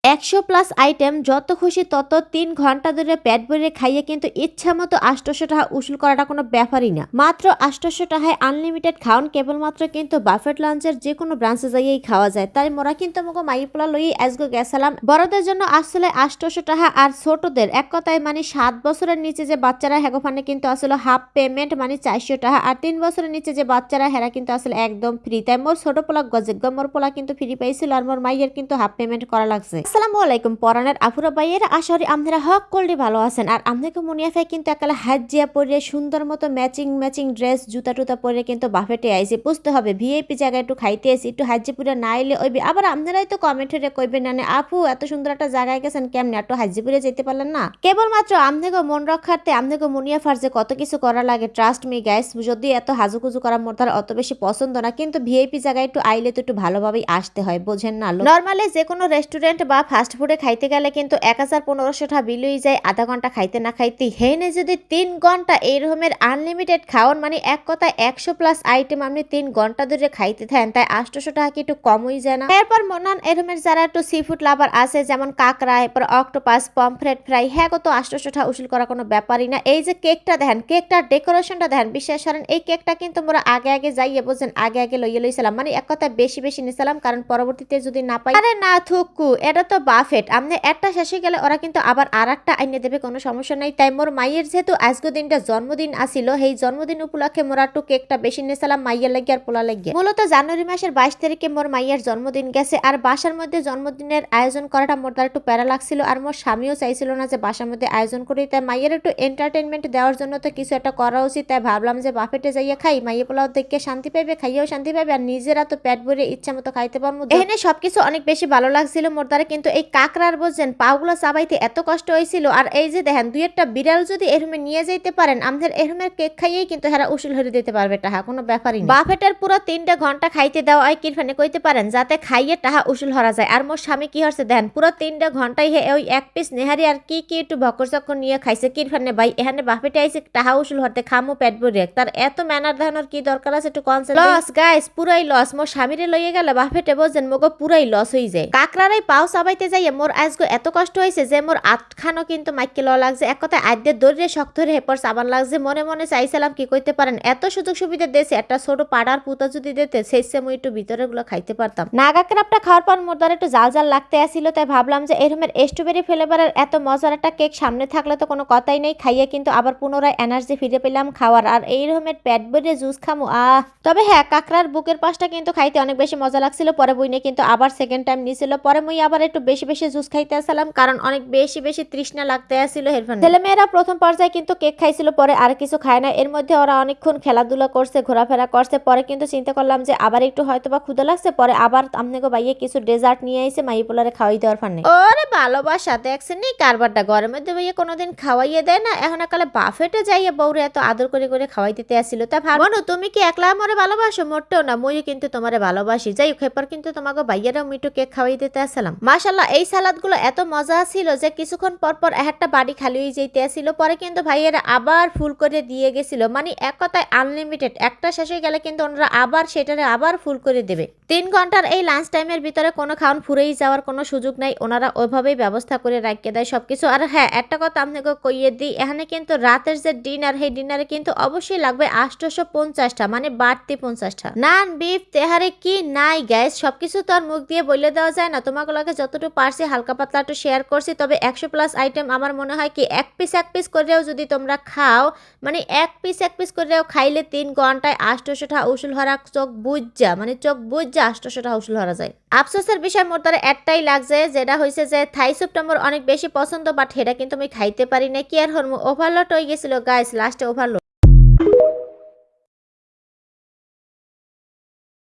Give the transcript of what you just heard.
100+ item যত খুশি তত 3 ঘন্টা ধরে পেট ভরে খাইয়ে কিন্তু ইচ্ছা মতো 800 টাকা উসুল করাটা কোনো ব্যাপারই না। মাত্র 800 টাকায় আনলিমিটেড খাওন, কেবলমাত্র কিন্তু বাফেট লাঞ্চের যে কোনো ব্রাঞ্চে যাইয়েই খাওয়া যায়। তাই মোরা কিন্তু আমাকে মাইপোলা লই আজকে গেছিলাম। বড়দের জন্য আসলে 800 টাকা, আর ছোটদের এক কথায় মানে 7 বছরের নিচে যে বাচ্চারা হেগোফানে কিন্তু আসলে হাফ পেমেন্ট মানে 400 টাকা, আর 3 বছরের নিচে যে বাচ্চারা হেরা কিন্তু আসলে একদম ফ্রি। তাই মোর ছোট পোলা গজেগ্য মোর পোলা কিন্তু ফ্রি পাইছিল, আর মোর মাইয়ের কিন্তু হাফ পেমেন্ট করা লাগছে। আসসালামু আলাইকুম পরানের আফুরা ভাইয়ের, আশা করি আপনারা হক করলে ভালো আছেন। আর আপনাকে মুনিয়াফাই কিন্তু একালে হাজিয়া পরে সুন্দর মতো ম্যাচিং ড্রেস জুতা টুতা পরে কিন্তু বাফেটে আইছে। বুঝতে হবে ভিআইপি জায়গায় একটু খাইতে আসি, একটু হাজিপুরে না এলে ওইবি। আবার আপনারাই তো কমেন্টে কইবেন না আপু এত সুন্দর একটা জায়গায় গেছেন কেমনে একটু হাজিপুরে যেতে পারলেন না। কেবলমাত্র আপনাকে মন রক্ষার্থে আপনাকে মুনিয়াফার যে কত কিছু করা লাগে, ট্রাস্ট মি গাইস। যদি এত হাজুকুজু করা মোর তার অত বেশি পছন্দ না, কিন্তু ভিআইপি জায়গায় একটু আইলে তো একটু ভালোভাবেই আসতে হয়, বোঝেন না। নর্মালি যে কোনো রেস্টুরেন্ট বা ফাস্ট ফুডে খাইতে গেলে কিন্তু 1000-1500 টাকা বিল হয়ে যায় আধা ঘন্টা খাইতে না খাইতে। হেনে যদি 3 ঘন্টা এই রকমের আনলিমিটেড খাওয়ান মানে এক কথায় 100+ আইটেম আপনি 3 ঘন্টা ধরে খাইতে থাকেন, তাই 800 টাকা কি একটু কম হয়ে যায় না? এরপর মনান এরকমের যারা একটু সি ফুড লাভার আছে, যেমন কাঁকড়া, এরপর অক্টোপাস, পমফ্রেট ফ্রাই, হ্যাঁ কত 800 টাকা উসুল করা কোনো ব্যাপারই না। এই যে কেকটা দেখেন, কেকটার ডেকোরেশনটা দেখেন, বিশ্বাস করেন এই কেকটা কিন্তু মোরা আগে যাইয়ে বোঝেন আগে লইয়ে লইছিলাম, মানে এক কথায় বেশি নিছিলাম, কারণ পরবর্তীতে যদি না পাই আরে না থুকু, এটা তো বাফেট, আপনি একটা শেষে গেলে ওরা কিন্তু আবার আরেকটা আইনে দেবে, কোনো সমস্যা নাই। তাই মোর মাইয়ের যেহেতু আজকে দিনটা জন্মদিন আসিল, সেই জন্মদিন উপলক্ষে মোরা একটু কেকটা বেশি নিয়েছিলাম মাইয়ের লাগিয়ে আর পোলা লাগিয়ে। মূলত জানুয়ারি মাসের 22 তারিখে মোর মাইয়ের জন্মদিন গেছে, আর বাসার মধ্যে জন্মদিনের আয়োজন করাটা মোর তার একটু প্যারা লাগছিল, আর মোর স্বামীও চাইছিল না যে বাসার মধ্যে আয়োজন করি। তাই মাইয়ের একটু এন্টারটেনমেন্ট দেওয়ার জন্য তো কিছু একটা করা উচিত। তাই ভাবলাম যে বাফেটে যাইয়া খাই, মাইয়ে পোলাও দেখে শান্তি পাইবে, খাইয়েও শান্তি পাইবে, আর নিজেরা তো পেট ভরে ইচ্ছা মতো খাইতে পারবো। এখানে সবকিছু অনেক বেশি ভালো লাগছিল মোর দ্বারা, কিন্তু এই কাকড়ার বোঝেন পাগুলো চাবাইতে এত কষ্ট হয়েছিল। আর এই যে দেখেন দুই একটা বিড়াল যদি এরমে নিয়ে যাইতে পারেন, আমাদের এরমের কেক খাইয়েই কিন্তু হেরা উসুল হরে দিতে পারবে টাহা, কোনো ব্যাপারই না। বাফেটের পুরো 3 ঘন্টা খাইতে দেওয়া হয় কিরফানে কইতে পারেন, যাতে খাইয়ে টাহা উসুল হরা যায়। আর মোর স্বামী কি হচ্ছে দেখেন, পুরো 3 ঘন্টাই হে ওই এক পিস নেহারি আর কি একটু ভকর চক্কর নিয়ে খাইছে। কিরফানে ভাই এখানে বাফেটে আইছে টাহা উসুল হরতে, খামো পেট ভরে, তার এত ম্যানার দেখানোর কি দরকার আছে? একটু কনসেপ্ট লস গাইস, পুরাই লস। মোর স্বামীরে লইয়ে গেলে বাফেটে বোঝেন মগো পুরাই লস হয়ে যায়। কাকড়ারাই পাও চাবাইতে যাইয়ে মোর আজকে এত কষ্ট হয়েছে যে মোর আটখানো কিন্তু মাইকে লওয়া লাগছে, এক কথায় আদ্যের দরিয়ে শক্ত হয়ে হেপর চাবান লাগছে। মনে চাইছিলাম কি কইতে পারেন, এত সুযোগ সুবিধা দিয়েছে, একটা ছোট পাড়ার পুতা যদি দিতে সেইসে মুই একটু ভিতরে গুলো খাইতে পারতাম। নাগা ক্রাপটা খাওয়ার পর মোর দ্বারা একটু জাল লাগতে আসছিল, তাই ভাবলাম যে এরকমের স্ট্রবেরি ফ্লেভারের এত মজার একটা কেক সামনে থাকলে তো কোনো কথাই নেই, খাইয়ে কিন্তু আবার পুনরায় এনার্জি ফিরে পেলাম খাওয়ার। আর এই রকমের পেট ভরে জুস খামু তবে হ্যাঁ, কাকড়ার বুকের পাশটা কিন্তু খাইতে অনেক বেশি মজা লাগছিল। পরে বইনে কিন্তু আবার সেকেন্ড টাইম নিছিল, পরে মুই আবার একটু বেশি জুস খাইতে আসলাম, কারণ অনেক বেশি তৃষ্ণা লাগতে আসছিল। হেরফানে ছেলেমেয়েরা প্রথম পর্যায়ে কিন্তু কেক খাইছিল, পরে আর কিছু খায় না। এর মধ্যে ওরা অনেকক্ষণ খেলাধুলা করছে, ঘোরাফেরা করছে। পরে কিন্তু চিন্তা করলাম যে আবার একটু হয়তো বা ক্ষুধা লাগছে, পরে আবার আপনাকে বাইয়ে কিছু ডেজার্ট নিয়ে আইছে মাই পোলারে খাওয়াই দেওয়ার ফানে। ওরে ভালোবাসা দেখছেন নি কারবারটা, ঘরের মধ্যে বাইয়ে কোনোদিন খাওয়াইয়ে দেয় না, এখন একালে বাফেটে যাইয়ে বউরে এত আদর করে খাওয়াই দিতে আসছিল। তা ভাবো তুমি কি একলা আমারে ভালোবাসো? মোটেও না, মই কিন্তু তোমারে ভালোবাসি। যাই হোক, এরপর কিন্তু তোমাকে বাইয়েরাও মিটু কেক খাওয়াই দিতে আসলাম। মাশাআল্লাহ এই সালাদগুলো এত মজা ছিল যে কিছুক্ষণ পর একটা বাড়ি খালি হয়ে যাইতে আসছিল। পরে কিন্তু ভাইয়েরা আবার ফুল করে দিয়ে গেছিল, মানে এক কথায় আনলিমিটেড। একটা শেষ হয়ে গেলে কিন্তু ওনারা আবার সেটারে আবার ফুল করে দেবে। 3 ঘন্টার এই লাঞ্চ টাইমের ভিতরে কোনো খাওয়ান ফুরেই যাওয়ার কোনো সুযোগ নাই, ওনারা ওইভাবেই ব্যবস্থা করে রাখিয়ে দেয় সবকিছু। আর হ্যাঁ, একটা কথা আপনাকে কইয়ে দিই, এখানে কিন্তু রাতের যে ডিনার, সেই ডিনারে কিন্তু অবশ্যই লাগবে 850টা, মানে বাড়তি 50টা নান, বিফ, তেহারে কি নাই গ্যাস, সবকিছু তো আর মুখ দিয়ে বলে দেওয়া যায় না। তোমাকে লাগে যতটুকু পারছি হালকা পাতলা একটু শেয়ার করছি। তবে 100+ আইটেম আমার মনে হয় কি এক পিস করেও যদি তোমরা খাও, মানে এক পিস করেও খাইলে 3 ঘন্টায় 800 টাকা উসুল হরা চোখ বুঝা, মানে চোখ বুঝা 800 টাকা উসুল হরা যায়। আফসোসের বিষয় মোর দ্বারা একটাই লাগছে, যেটা হয়েছে যে থাই স্যুপটা মোর অনেক বেশি পছন্দ, বাট সেটা কিন্তু আমি খাইতে পারি না। কি আর হরমু, ওভারলোড হয়ে গেছিল গাইস, লাস্টে ওভারলোড।